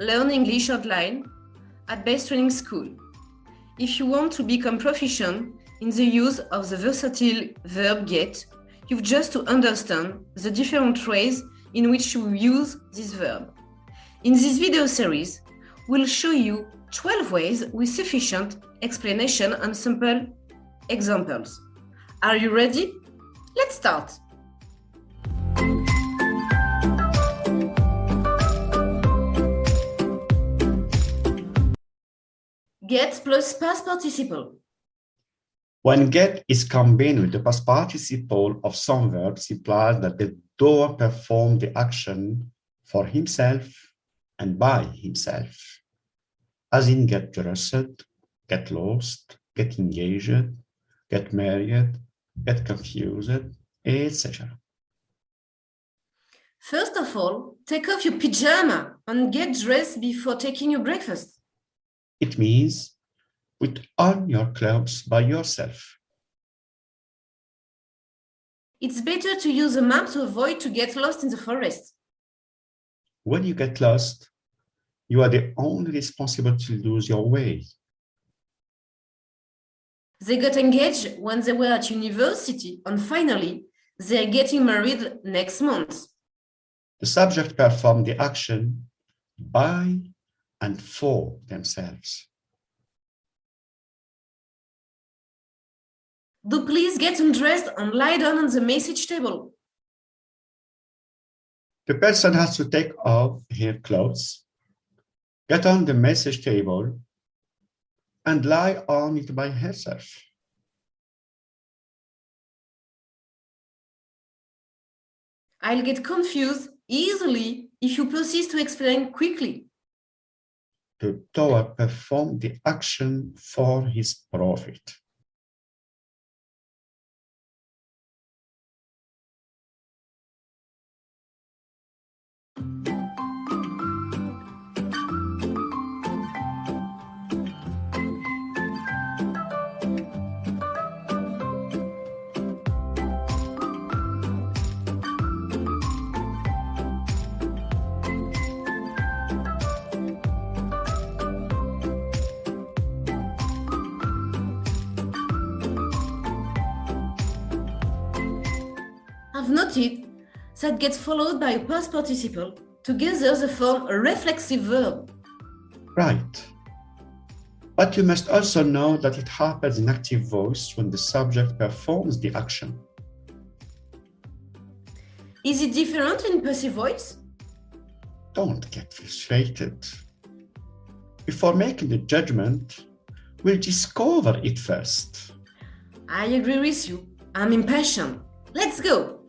learn English online at Base Training School. If you want to become proficient in the use of the versatile verb get, you've just to understand the different ways in which you use this verb. In this video series, we'll show you 12 ways with sufficient explanation and simple examples. Are you ready? Let's start. Get plus past participle. When get is combined with the past participle of some verbs, implies that the doer performed the action for himself and by himself, as in get dressed, get lost, get engaged, get married, get confused, etc. First of all, take off your pyjama and get dressed before taking your breakfast. It means put on your clothes by yourself. It's better to use a map to avoid to get lost in the forest. When you get lost, you are the only responsible to lose your way. They got engaged when they were at university, and finally, they are getting married next month. The subject performed the action by and for themselves. Do please get undressed and lie down on the message table. The person has to take off her clothes, get on the message table, and lie on it by herself. I'll get confused easily if you persist to explain quickly. The doer performed the action for his profit. I've noted that gets followed by a past participle. Together they form a reflexive verb. Right. But you must also know that it happens in active voice when the subject performs the action. Is it different in passive voice? Don't get frustrated. Before making the judgment, we'll discover it first. I agree with you. I'm impatient. Let's go.